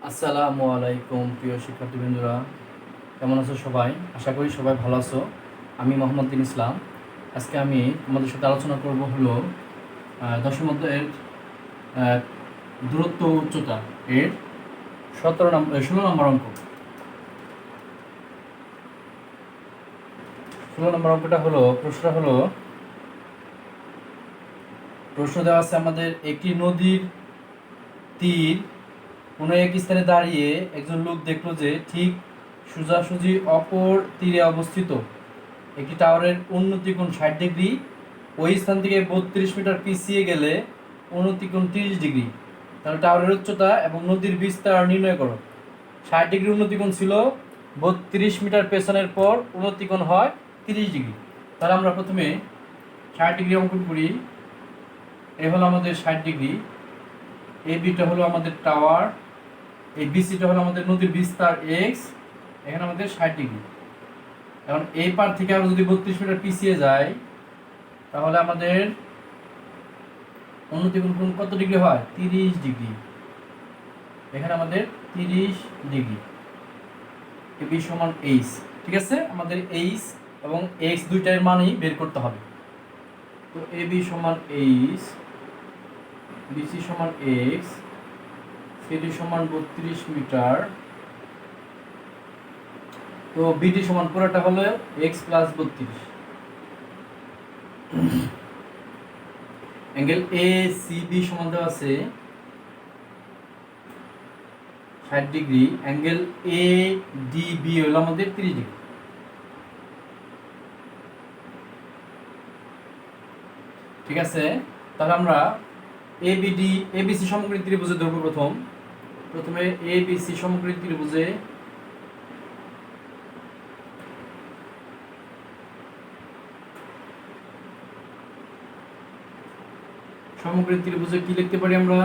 আসসালামু আলাইকুম প্রিয় শিক্ষার্থীবৃন্দরা, কেমন আছো সবাই? আশা করি সবাই ভালো আছো। আমি মোহাম্মদ বিন ইসলাম। আজকে আমি তোমাদের সাথে আলোচনা করব হলো দশম অধ্যায়ের দূরত্ব উচ্চতা এর 16 নম্বর অঙ্ক। 16 নম্বর অঙ্কটা হলো, প্রশ্ন দেওয়া আছে আমাদের, একটি নদীর তীর কোনো এক স্থানে দাঁড়িয়ে একজন লোক দেখলো যে ঠিক সোজাসুজি অপর তীরে অবস্থিত একটি টাওয়ারের উন্নতি কোণ 60 ডিগ্রি, ওই স্থান থেকে 32 মিটার পিছিয়ে গেলে উন্নতি কোণ 30 ডিগ্রি। তাহলে টাওয়ারের উচ্চতা এবং নদীর বিস্তার নির্ণয় করো। 60 ডিগ্রি উন্নতি কোণ ছিল, 32 মিটার পেছনের পর উন্নতি কোণ হয় 30 ডিগ্রি। তাহলে আমরা প্রথমে 60 ডিগ্রি অঙ্কন করি। এ হলো আমাদের 60 ডিগ্রি, এ বিটা হলো আমাদের টাওয়ার, এই বিসিটা হলো আমাদের নদীর বিস্তার এক্স, এখানে আমাদের 60 ডিগ্রি। এখন এই পার থেকে আমরা যদি 32 মিটার পিছিয়ে যাই তাহলে আমাদের উন্নতি কোণ কত ডিগ্রি হয়? 30 ডিগ্রি। এখানে আমাদের 30 ডিগ্রি। এ বি সমান এইচ। ঠিক আছে, আমাদের এইচ এবং এক্স দুইটার মানই বের করতে হবে। তো এ বি সমান এইচ, বিসি সমান এক্স, সিডি সমান 32 মিটার, তো বিডি সমান পুরোটা হলো X plus 32। Angle A C B সমান দেওয়া আছে 60 degree. Angle A D B হলো আমাদের 30 ডিগ্রি। ঠিক আছে, তাহলে আমরা এবিডি এবিসি সমকোণী ত্রিভুজে ধরবো। প্রথমে এবিসি সমকোণী ত্রিভুজে কি লিখতে পারি আমরা?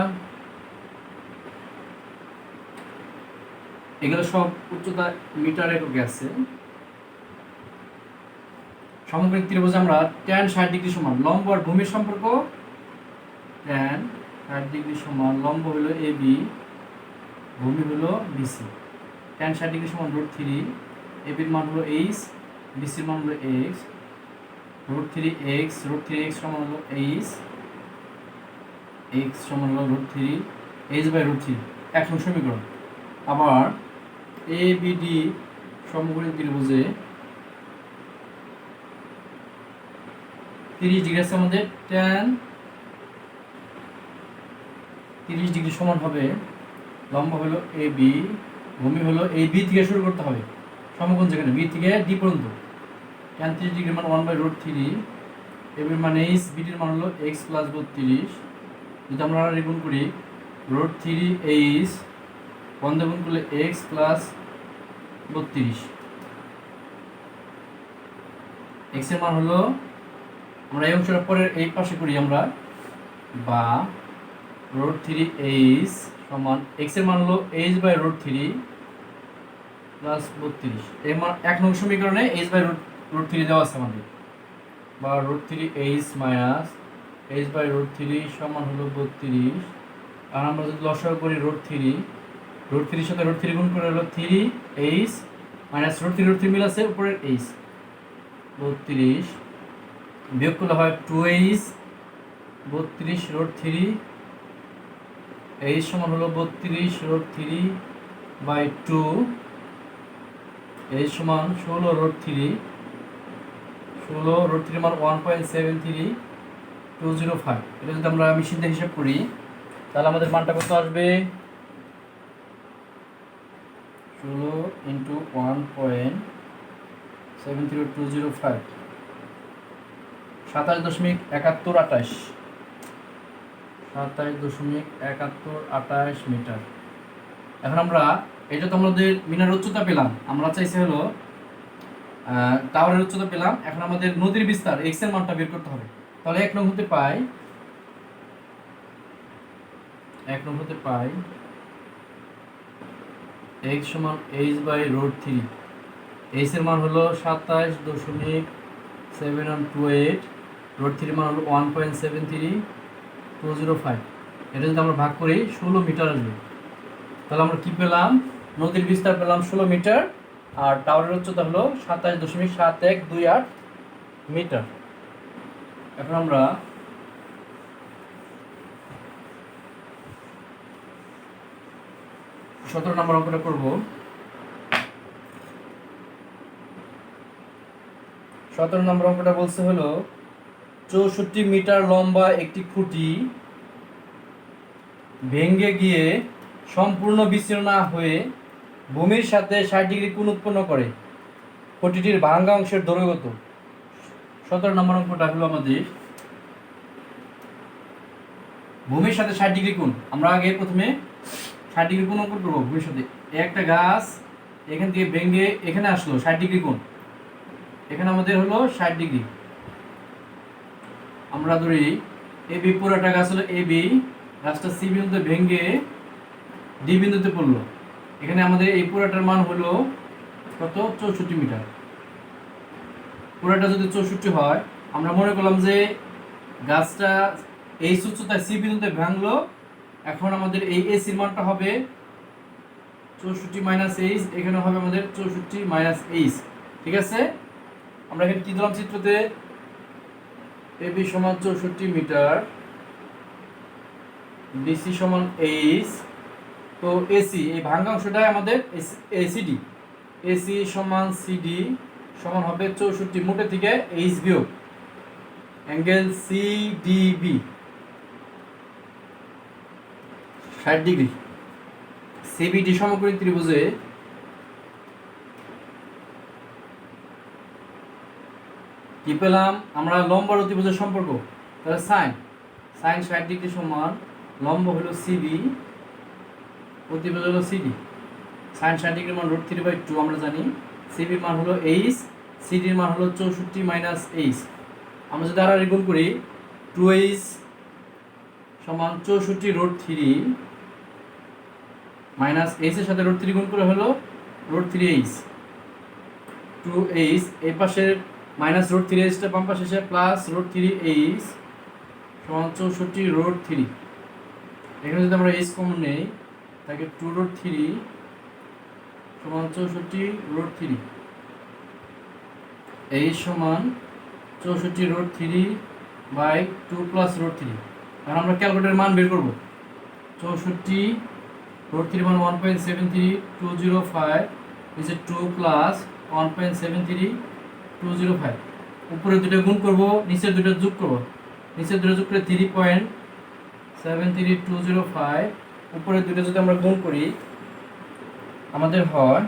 এগুলো সব উচ্চতা মিটার এককে আছে। সমকোণী ত্রিভুজে আমরা tan 60 ডিগ্রি সমান লম্ব আর ভূমির সম্পর্ক, tan 60 ডিগ্রি সমান লম্ব হলো এ বি, ভূমি হলো বিসি। tan 60 ডিগ্রি সমান √3, এ বির মান হলো এইচ, বিসির মান হলো এক্স, √3x, √3x সমান হলো এইচ, এক্স সমান হলো √3, h/√3। এখন সমীকরণ আবার এ বিডি সমকোণী ত্রিভুজে 30 ডিগ্রি আছে আমাদের। tan 30 ডিগ্রি সমান হবে, লম্ব হলো এ বি, ভূমি হলো এই বি থেকে শুরু করতে হবে, সমকোণ যেখানে বি থেকে ডি পর্যন্ত। tan 30 ডিগ্রি মান 1/√3, এ বির মান এইচ, বিডির মান হলো এক্স প্লাস 32। যদি আমরা গুণ করি √3h 1 দিয়ে গুণ করলে এক্স প্লাস 32। এক্স এর মান হলো, আমরা এই অংশটা পরের এই পাশে করি আমরা, বা √3h সমান এক্স এর মান হলো h/√3 প্লাস 32। এর মান 1 নং সমীকরণে h/√3 দেওয়া আছে আমাদের, বা √3h মাইনাস h/√3 সমান হলো 32। আর আমরা যদি লসাগু করি √3 সাথে √3 গুণ করে হলো 3h মাইনাস √3 মিল আছে উপরের h, 32 বিয়োগ করলে হয় 2h, 32 √3, h সমান হলো 32 √3/2, h সমান 16 √3, 16 √3 মান 1.73205। এটা যদি আমরা মেশিন দিয়ে হিসাব করি তাহলে আমাদের মানটা কত আসবে? 16 × 1.73205, 27.7128, 27.7128 মিটার। এখন আমরা এটা তো আমাদের মিনার উচ্চতা পেলাম, আমরা চাইছি হলো টাওয়ারের উচ্চতা পেলাম। এখন আমাদের নদীর বিস্তার এক্স এর মানটা বের করতে হবে। তাহলে 1 নং হতে পাই x সমান h/√3। h এর মান হলো 27.7128, √3 মান হলো 1.73205। এটা যদি আমরা ভাগ করি 16 মিটার আসবে। তাহলে আমরা কি পেলাম? নদীর বিস্তার পেলাম 16 মিটার, আর টাওয়ারের উচ্চতা হলো 27.7128 মিটার। এখন আমরা সতেরো নম্বর অঙ্কটা করব। 17 নম্বর অঙ্কটা বলছে হলো 64 মিটার লম্বা একটি খুঁটি ভেঙে গিয়ে সম্পূর্ণ বিচ্ছিন্ন না হয়ে ভূমির সাথে 60 ডিগ্রি কোণ উৎপন্ন করে। খুঁটিটির ভাঙ্গা অংশের দৈর্ঘ্য কত? 17 নম্বর অঙ্কটা হলো আমাদের ভূমির সাথে 60 ডিগ্রি কোণ। আমরা আগে প্রথমে 60 ডিগ্রি কোণ অঙ্কন করবো। ভূমির সাথে একটা গাছ এখান থেকে ভেঙে এখানে আসলো 60 ডিগ্রি কোণ, এখানে আমাদের হলো 60 ডিগ্রি। আমরা ধরি এবি, পুরোটা গাছ হলো এবি, গাছটা সি বিন্দুতে ভেঙে ডি বিন্দুতে পড়লো। এখানে আমাদের এই পুরোটার মান হলো কত? 64 মিটার। পুরোটা যদি 64 হয়, আমরা মনে করলাম যে গাছটা এই উচ্চতায় সি বিন্দুতে ভাঙলো। এখন আমাদের এই এসির মানটা হবে 64 মাইনাস এইচ, এখানে হবে আমাদের 64 মাইনাস এইচ। ঠিক আছে, আমরা এখানে কি দিলাম চিত্রতে? এবি সমান 64 মিটার, বিসি সমান এইচ। তো এসি এই ভাঙ্গা অংশটা আমাদের এসিডি, এসি সমান সিডি সমান হবে 64 মোটে থেকে এইচ বিয়োগ অ্যাঙ্গেল সিডিবি 60 ডিগ্রি। সিবিডি সমকোণী ত্রিভুজে কি পেলাম আমরা? লম্ব আর অতিভুজের সম্পর্ক। তাহলে সাইন 60 ডিগ্রি সমান লম্ব হলো সিবি, অতিভুজ হলো সিডি। সাইন 60 ডিগ্রির মান √3/2 আমরা জানি। সিবির মান হলো এইচ, সিডির মান হলো 64 মাইনাস এইচ। আমরা যদি আর গুণ করি 2h সমান 64√3 মাইনাস এইচ এর সাথে √3 গুণ করে হলো √3h। 2h এই পাশের মাইনাস √3h টা বাম পাশে এসে প্লাস √3h সমান 64√3। এখানে যদি আমরা h কমন নেই তাকে 2√3 সমান 64√3, h সমান 64√3/2 প্লাস √3। এখন আমরা ক্যালকুলেটরের মান বের করব। 64√3 মান 1.73205, নিচে 2 প্লাস 1.73205। উপরে দুটো গুণ করব, নিচের দুটো যোগ করব। নিচের দুটো যোগ করে 3.73205, উপরে দুটো যদি আমরা গুণ করি আমাদের হয়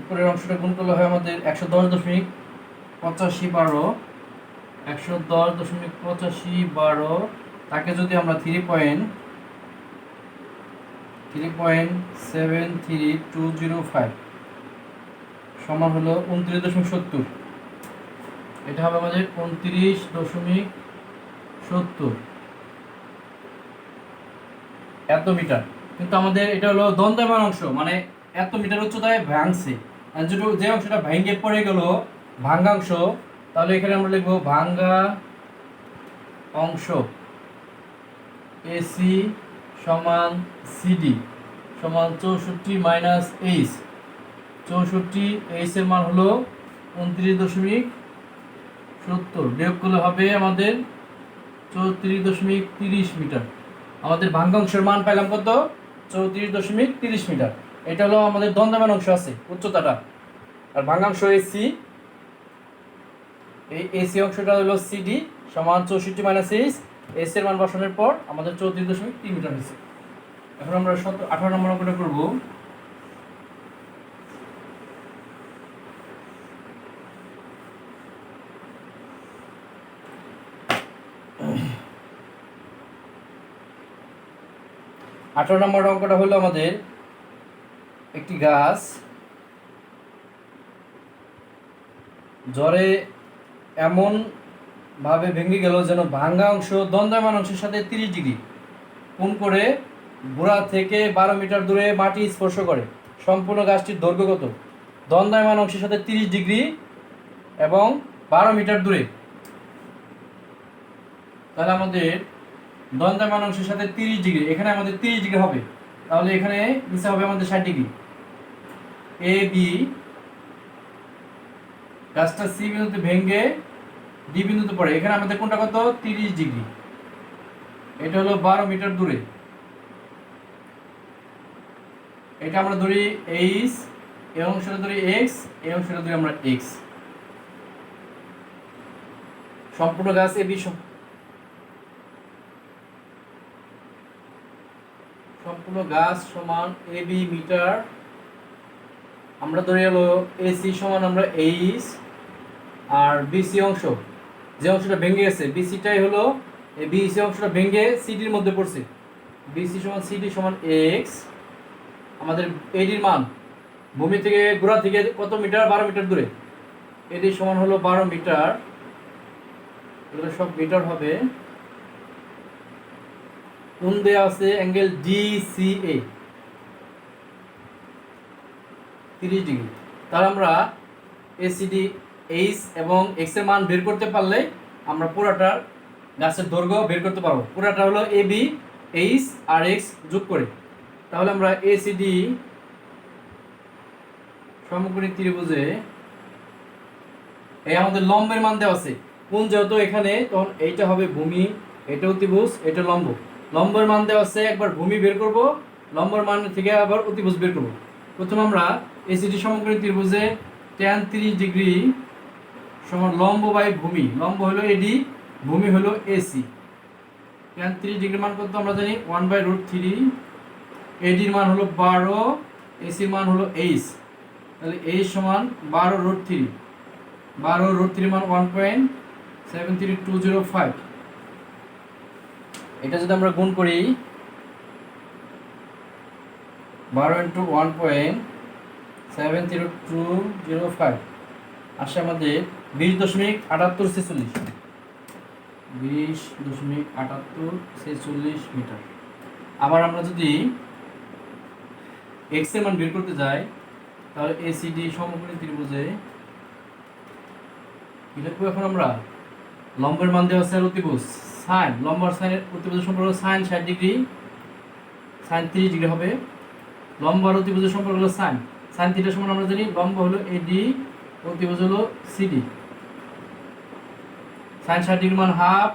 উপরের অংশটা গুণ করলে হয় আমাদের 110.8512, 110.8512। তাকে যদি আমরা 3.73205 সমান হলো 29.70, এটা হবে আমাদের 29.70 এত মিটার। কিন্তু আমাদের এটা হলো দ্বন্দ্বায়মান অংশ, মানে এত মিটার উচ্চতায় ভাঙছে। আর যে অংশটা ভেঙে পড়ে গেল ভাঙ্গাংশ, তাহলে এখানে আমরা লিখবো ভাঙ্গা অংশ। এসি সমান সিডি সমান 64 মাইনাস এইচ। 64 এইচ এর মান হলো 29.70, বিয়োগ করলে হবে আমাদের 34.30 মিটার। আমাদের ভাঙ্গাংশের মান পাইলাম কত? 34.30 মিটার। এটা হলো আমাদের দ্বন্দ্বায়মান অংশ আছে উচ্চতাটা, আর ভাঙ্গাংশ এসি, এই এসি অংশটা হলো সিডি সমান 64 মাইনাস এইচ। এস এর মান বসানোর পর আমাদের 34.3 মিটার হয়েছে। এখন আমরা 18 নম্বর অঙ্কটা করব। আঠারো নম্বর অঙ্কটা হলো আমাদের একটি গাছ জ্বরে এমন ভাবে ভেঙে গেল যেন ভাঙ্গা অংশ দ্বন্দ্বায়মান অংশের সাথে 30 ডিগ্রি কোণ করে গোড়া থেকে 12 মিটার দূরে মাটি স্পর্শ করে। সম্পূর্ণ গাছটির দৈর্ঘ্য কত? দ্বন্দ্বায়মান অংশের সাথে 30 ডিগ্রি এবং 12 মিটার দূরে। তাহলে আমাদের দণ্ডায়মান অংশের সাথে 30 ডিগ্রি, এখানে আমাদের 30 ডিগ্রি হবে, তাহলে এখানে নিচে হবে আমাদের 60 ডিগ্রি। এ বি গাছটা সি বিন্দুতে ভেঙে ডি বিন্দুতে পড়ে, এখানে আমাদের কোনটা কত 30 ডিগ্রি, এটা হলো 12 মিটার দূরে। এটা আমরা ধরি এইচ, এই অংশটা ধরি এক্স, এই অংশটা ধরি আমরা এক্স। সম্পূর্ণ গাছ এ বি সম্পূর্ণ গাছ সমান এ বি মিটার, আমরা ধরে হলো এসি সমান আমরা এইচ, আর বিসি অংশ যে অংশটা ভেঙে গেছে বিসিটাই হলো এই বিসি অংশটা ভেঙে সিডির মধ্যে পড়ছে, বিসি সমান সিডি সমান এক্স। আমাদের এডির মান ভূমি থেকে গোড়া থেকে কত মিটার 12 মিটার দূরে, এডি সমান হলো 12 মিটার, এগুলো সব মিটার হবে। কোণ দেয়া আছে অ্যাঙ্গেল ডিসিএ 30 ডিগ্রি। তাহলে আমরা এসিডি এইচ এবং এক্স এর মান বের করতে পারলে আমরা পুরাটার গাছের দৈর্ঘ্য বের করতে পারবো। পুরাটা হলো A B H R x যোগ করে, তাহলে আমরা এসিডি সমকোণী ত্রিভুজে এই আমাদের লম্বের মান দেওয়া আছে, কোণ যেহেতু এখানে তখন এইটা হবে ভূমি, এটা অতিভুজ, এটা লম্ব। লম্বের মান দেওয়া আছে, একবার ভূমি বের করব, লম্বের মান থেকে আবার অতিভুজ বের করব। প্রথমে আমরা এসিডি সমকোণী ত্রিভুজে tan 30 ডিগ্রি সমান লম্ব বাই ভূমি, লম্ব হলো এডি, ভূমি হলো এসি। tan 30 ডিগ্রি মান কত আমরা জানি 1/√3, এডির মান হলো 12, এসির মান হলো এইচ, তাহলে এইচ সমান 12√3, 12√3 মান 1.73205। এটা যদি আমরা গুণ করি 12 × 1.73205 আসে আমাদের 20.7846, 20.7846 মিটার। আবার আমরা যদি এক্স এর মান বের করতে যাই তাহলে এসিডি সমকোণী ত্রিভুজে কি লিখবো এখন আমরা, লম্বের মান দেওয়া আছে অতিভুজ সাইন, লম্ব আর সাইনের অতিভুজের সম্পর্ক সাইন 60 ডিগ্রি, সাইন 30 ডিগ্রি হবে। লম্ব আর অতিভুজের সম্পর্ক হলো সাইন, সাইন থিটা সমান আমরা জানি লম্ব হলো এডি, অতিভুজ হলো সিডি। সাইন 60 ডিগ্রি মান হাফ,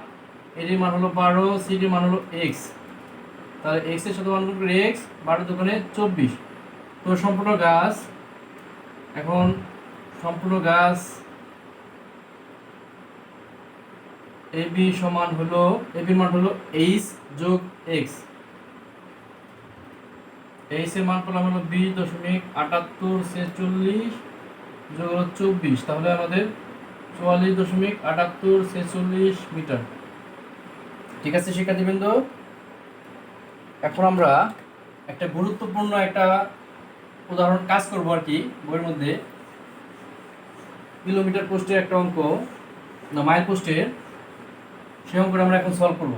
এডির মান হলো 12, সিডির মান হলো এক্স, তাহলে এক্স এর সাথে 1 গুণ করে এক্স, 12 দোকানে 24। তো সম্পূর্ণ গাছ এখন সম্পূর্ণ গাছ এবি সমান হলো, এবির মান হলো এইচ যোগ এক্স, এইচ এর মান পেলাম হলো 20.7846 যোগ 24, তাহলে আমাদের 44.7846 মিটার। ঠিক আছে শিক্ষার্থীবৃন্দ, এখন আমরা একটা গুরুত্বপূর্ণ একটা উদাহরণ কাজ করব আর কি বইয়ের মধ্যে, কিলোমিটার পোস্টের একটা অঙ্ক না মাইল পোস্টের, সেই অঙ্কটা আমরা এখন সলভ করব।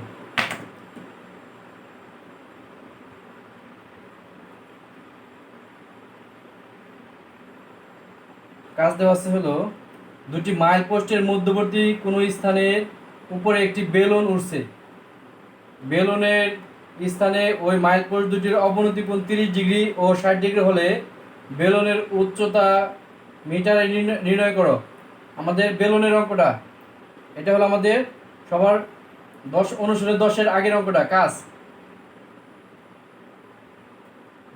কাজ দেওয়া আছে হলো দুটি মাইল পোস্টের মধ্যবর্তী কোনো স্থানের উপরে একটি বেলুন উঠছে, বেলুনের স্থানে ওই মাইল পোস্ট দুটির অবনতি কোণ 30 ডিগ্রি ও 60 ডিগ্রি হলে বেলুনের উচ্চতা মিটারে নির্ণয় করো। আমাদের বেলুনের অঙ্কটা এটা হলো আমাদের সবার 10 অনুশীলনের 10-এর আগের অঙ্কটা, কাজ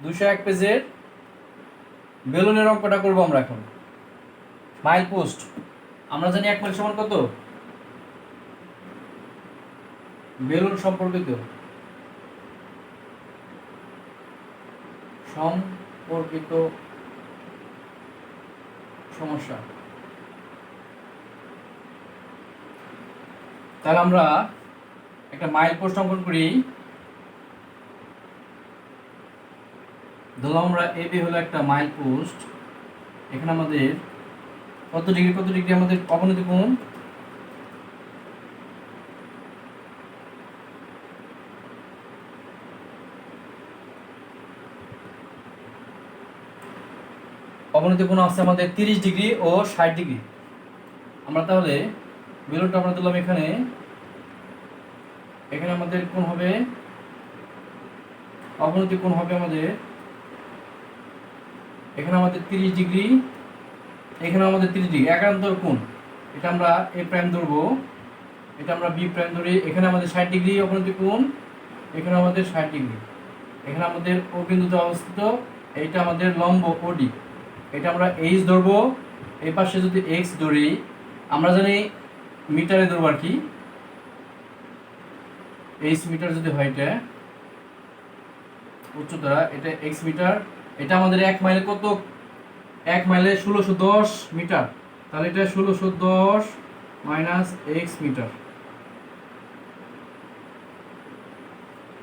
201 পেজের বেলুনের অঙ্কটা করব আমরা এখন। মাইল পোস্ট আমরা জানি 1 মাইল সমান কত, বেলুন সম্পর্কিত সমস্যা। তাহলে আমরা একটা মাইল পোস্ট অঙ্কন করি। ধরলাম আমরা এবি হলো একটা মাইল পোস্ট, এখানে আমাদের কত ডিগ্রি আমাদের অবনতি কোণ, অবনতি কোণ আছে আমাদের 30 ডিগ্রি ও 60 ডিগ্রি। আমরা তাহলে বেলুনটা আমরা দিলাম এখানে এখানে আমাদের কোণ হবে, অবনতি কোণ হবে আমাদের, এখানে আমাদের 30 ডিগ্রি, এখানে আমাদের 30 ডিগ্রি, একান্তর কোণ। এটা আমরা এ প্রাইম ধরবো, এটা আমরা বি প্রাইম ধরি। এখানে আমাদের 60 ডিগ্রি অবনতি কোণ, এখানে আমাদের 60 ডিগ্রি। এখানে আমাদের ও বিন্দুতে অবস্থিত, এইটা আমাদের লম্ব ওডি, এটা আমরা এইচ ধরবো। এই পাশে যদি এক্স ধরি, আমরা জানি মিটারে ধরবো আর কি, এইচ মিটার যদি হয়, এটা উচ্চতা, এটা এক্স মিটার। এটা আমাদের 1 মাইলে কত, 1 মাইলে 1610 মিটার, তাহলে এটা 1610 মাইনাস এক্স মিটার।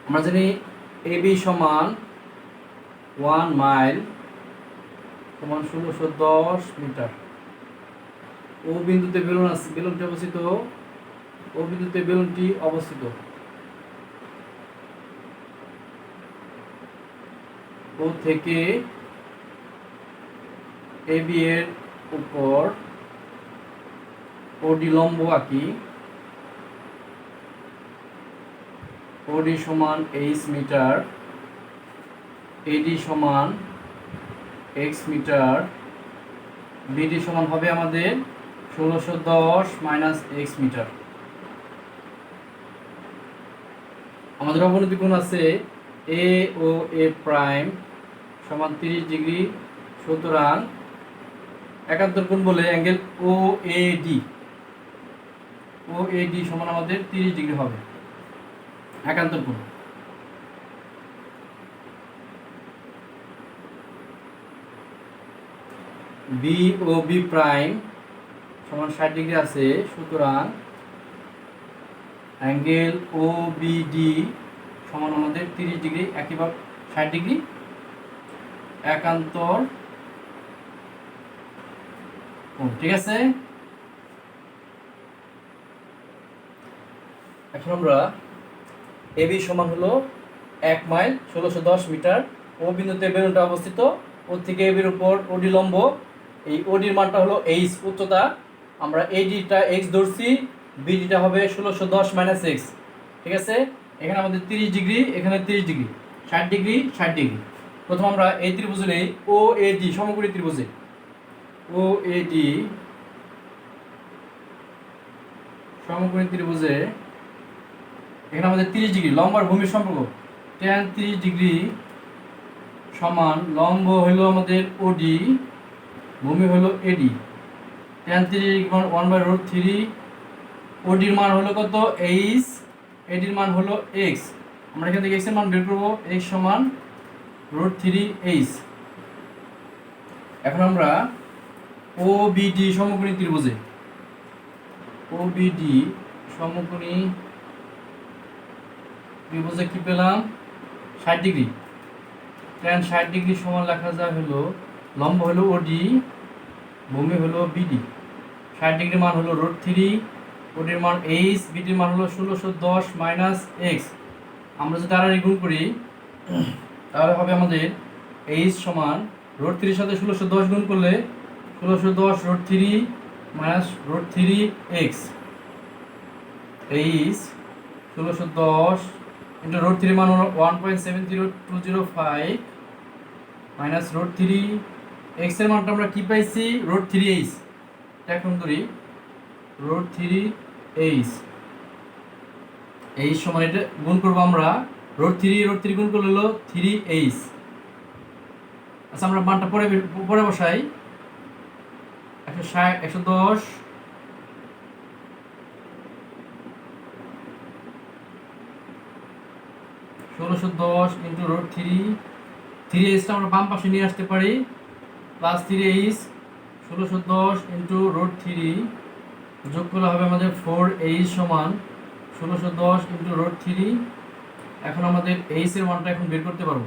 আমরা জানি এবি সমান 1 মাইল সমান 1610 মিটার। ও বিন্দুতে বেলুন আছে, বেলুনটি অবস্থিত, ও বিন্দুতে বেলুনটি অবস্থিত। ও থেকে এবি এর উপর ওডি লম্ব আঁকি, ওডি সমান এইচ মিটার, এডি সমান এক্স মিটার, বিডি সমান হবে আমাদের 1610 মাইনাস এক্স মিটার। আমাদের অবনতি কোণ আছে এ ও এ প্রাইম সমান 30 ডিগ্রি, সুতরাং একান্তর কোণ বলে angle O A D, O A D সমান আমাদের 30 ডিগ্রি হবে একান্তর কোণ। বি ও বি প্রাইম সমান 60 ডিগ্রি আছে, সুতরাং অ্যাঙ্গেল ও বি ডি সমান আমাদের 30 ডিগ্রি, একইভাবে 60 ডিগ্রি একান্তর কোণ। ঠিক আছে, এখন আমরা এবি সমান হলো 1 মাইল 1610 মিটার, ও বিন্দুতে বেলুনটা অবস্থিত, ও থেকে এবির উপর ওডি লম্ব, এই ওডির মানটা হলো এইচ উচ্চতা, আমরা এডিটা এক্স ধরছি, বিডিটা হবে 1610 মাইনাস এক্স। ঠিক আছে, এখানে আমাদের 30 ডিগ্রি, এখানে 30 ডিগ্রি, 60 ডিগ্রি 60 ডিগ্রি। প্রথম আমরা এই ত্রিভুজে নেই ও এ ডি, সমকোণী ত্রিভুজে ও এ ডি, সমকোণী ত্রিভুজে এখানে আমাদের 30 ডিগ্রি লম্ব আর ভূমির সম্পর্ক, tan 30 ডিগ্রি সমান লম্ব হলো আমাদের ওডি, ভূমি হলো এডি। tan 30 ডিগ্রি মান 1/√3, ওডির মান হলো কত এইচ, এডির মান হলো এক্স। আমরা এখান থেকে এক্স এর মান বের করব, এক্স সমান √3h। এখন আমরা ও বিডি সমকোণী ত্রিভুজে, ও বিডি সমকোণী ত্রিভুজে কি পেলাম, 60 ডিগ্রি, tan 60 ডিগ্রি সমান লেখা যায় হলো লম্ব হলো ওডি, ভূমি হলো বিডি, 60 ডিগ্রি মান হলো √3, ওডির মান এইচ, বিডির মান হলো 1610 মাইনাস এক্স। আমরা যদি তাড়াতাড়ি গুণ করি তাহলে হবে আমাদের এইচ সমান √3 সাথে 1610 গুণ করলে 1610 √3 মাইনাস √3x, এইচ 1610 ইন্টু √3 মান হলো 1.70205 মাইনাস √3, এক্স এর মানটা আমরা কি পাইছি √3h, এখন ধরি √3h, এইচ সমান এটা গুণ করবো আমরা √3 গুণ করলে হলো 3h। আচ্ছা আমরা মানটা পরে বসাই, 110 1610 ইন্টু √3, 3h আমরা বাম পাশে নিয়ে আসতে পারি, প্লাস 3h 1610 ইন্টু √3 যোগ করলে হবে আমাদের 4h সমান 1610 ইন্টু √3। এখন আমাদের h এর মানটা এখন বের করতে পারবো,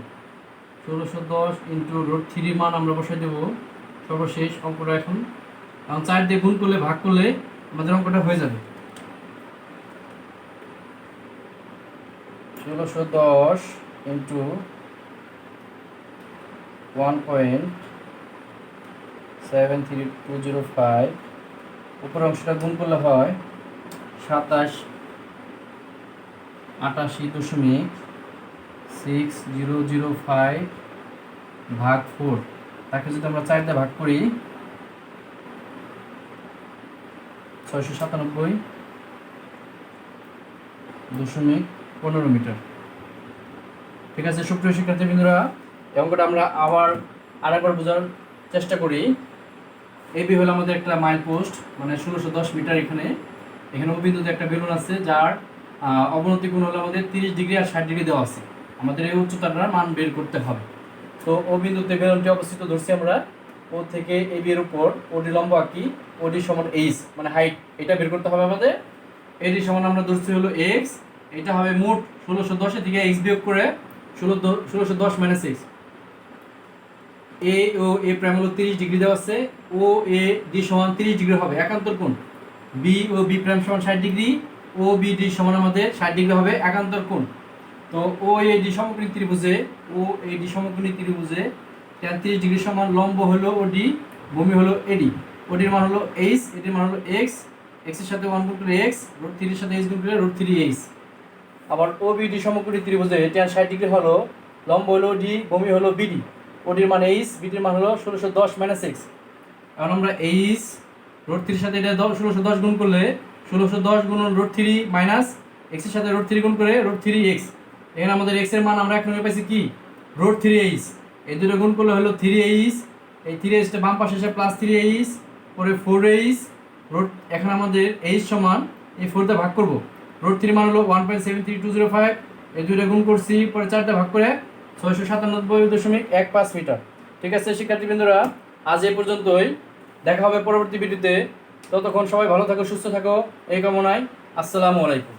1610 ইন্টু √3 মান আমরা বসাই দেবো সর্বশেষ অঙ্কটা। এখন 4 দিয়ে গুণ করলে ভাগ করলে আমাদের অঙ্কটা হয়ে যাবে, 1610 ইন্টু 1.73205, উপরের অংশটা গুণ করলে হয় 27 88.6005 ভাগ 4, তাকে যদি আমরা 4 দিয়ে ভাগ করি 697.15 মিটার। ঠিক আছে সুপ্রিয় শিক্ষার্থীবৃন্দরা, অঙ্কটা আমরা আবার আরেকবার বোঝার চেষ্টা করি। এবি হলো আমাদের একটা মাইল পোস্ট, মানে 1610 মিটার। এখানে ও বিন্দুতে একটা বেলুন আছে যার অবনতি কোণ হলো আমাদের 30 ডিগ্রি আর 60 ডিগ্রি দেওয়া আছে। আমাদের এই উচ্চতাটার মান বের করতে হবে। তো ও বিন্দুতে বেলুনটি অবস্থিত ধরছি আমরা। ও থেকে এবি এর উপর ওডি লম্ব আঁকি, ওডি সমান এইচ মানে হাইট, এটা বের করতে হবে আমাদের। এডি সমান আমরা ধরছি হলো এক্স, এটা হবে মোট 1610 থেকে এক্স বিয়োগ করে 1610 মাইনাস এক্স। এ ও এ প্রাইম হলো 30 ডিগ্রি দেওয়া আছে, ও এ ডি সমান 30 ডিগ্রি হবে একান্তর কোণ। বি ও বি প্রাইম সমান 60 ডিগ্রি, ও বি ডি সমান আমাদের 60 ডিগ্রি হবে একান্তর কোণ। তো ও এ ডি সমকোণী ত্রিভুজে, ও এ ডি সমকোণী ত্রিভুজে tan 30 ডিগ্রি সমান লম্ব হলো ওডি, ভূমি হলো এডি। ওডির মান হলো এইচ, এডির মান হলো এক্স, এক্স এর সাথে 1 গুণ করলে এক্স, √3 এর সাথে এইচ গুণ করলে √3h। আবার ও বি ডি সমকোণী ত্রিভুজে tan 60 ডিগ্রি হলো লম্ব হলো ডি, ভূমি হলো বিডি। ওডির মান এইচ, বিডির মান হলো 1610 মাইনাস এক্স। এখন আমরা এইচ √3 এর সাথে এটা 1610 গুণ করলে 1610 গুণ √3 মাইনাস এক্স এর সাথে √3 গুণ করে √3x। এখানে আমাদের x এর মান আমরা এখন পাইছি কি √3h, এই দুটো গুণ করলে হলো 3h, এই 3h টা বাম পাশে এসে প্লাস 3h পরে 4h। এখন আমাদের h সমান এই 4 দিয়ে ভাগ করব, √3 মান হলো 1.73205, এই দুটো গুণ করছি পরে 4 দিয়ে ভাগ করে 697.15 মিটার। ঠিক আছে শিক্ষার্থীবৃন্দরা, আজ এই পর্যন্তই। দেখা হবে পরবর্তী ভিডিওতে। ততক্ষণ সবাই ভালো থাকো, সুস্থ থাকো এই কামনায়। আসসালামু আলাইকুম।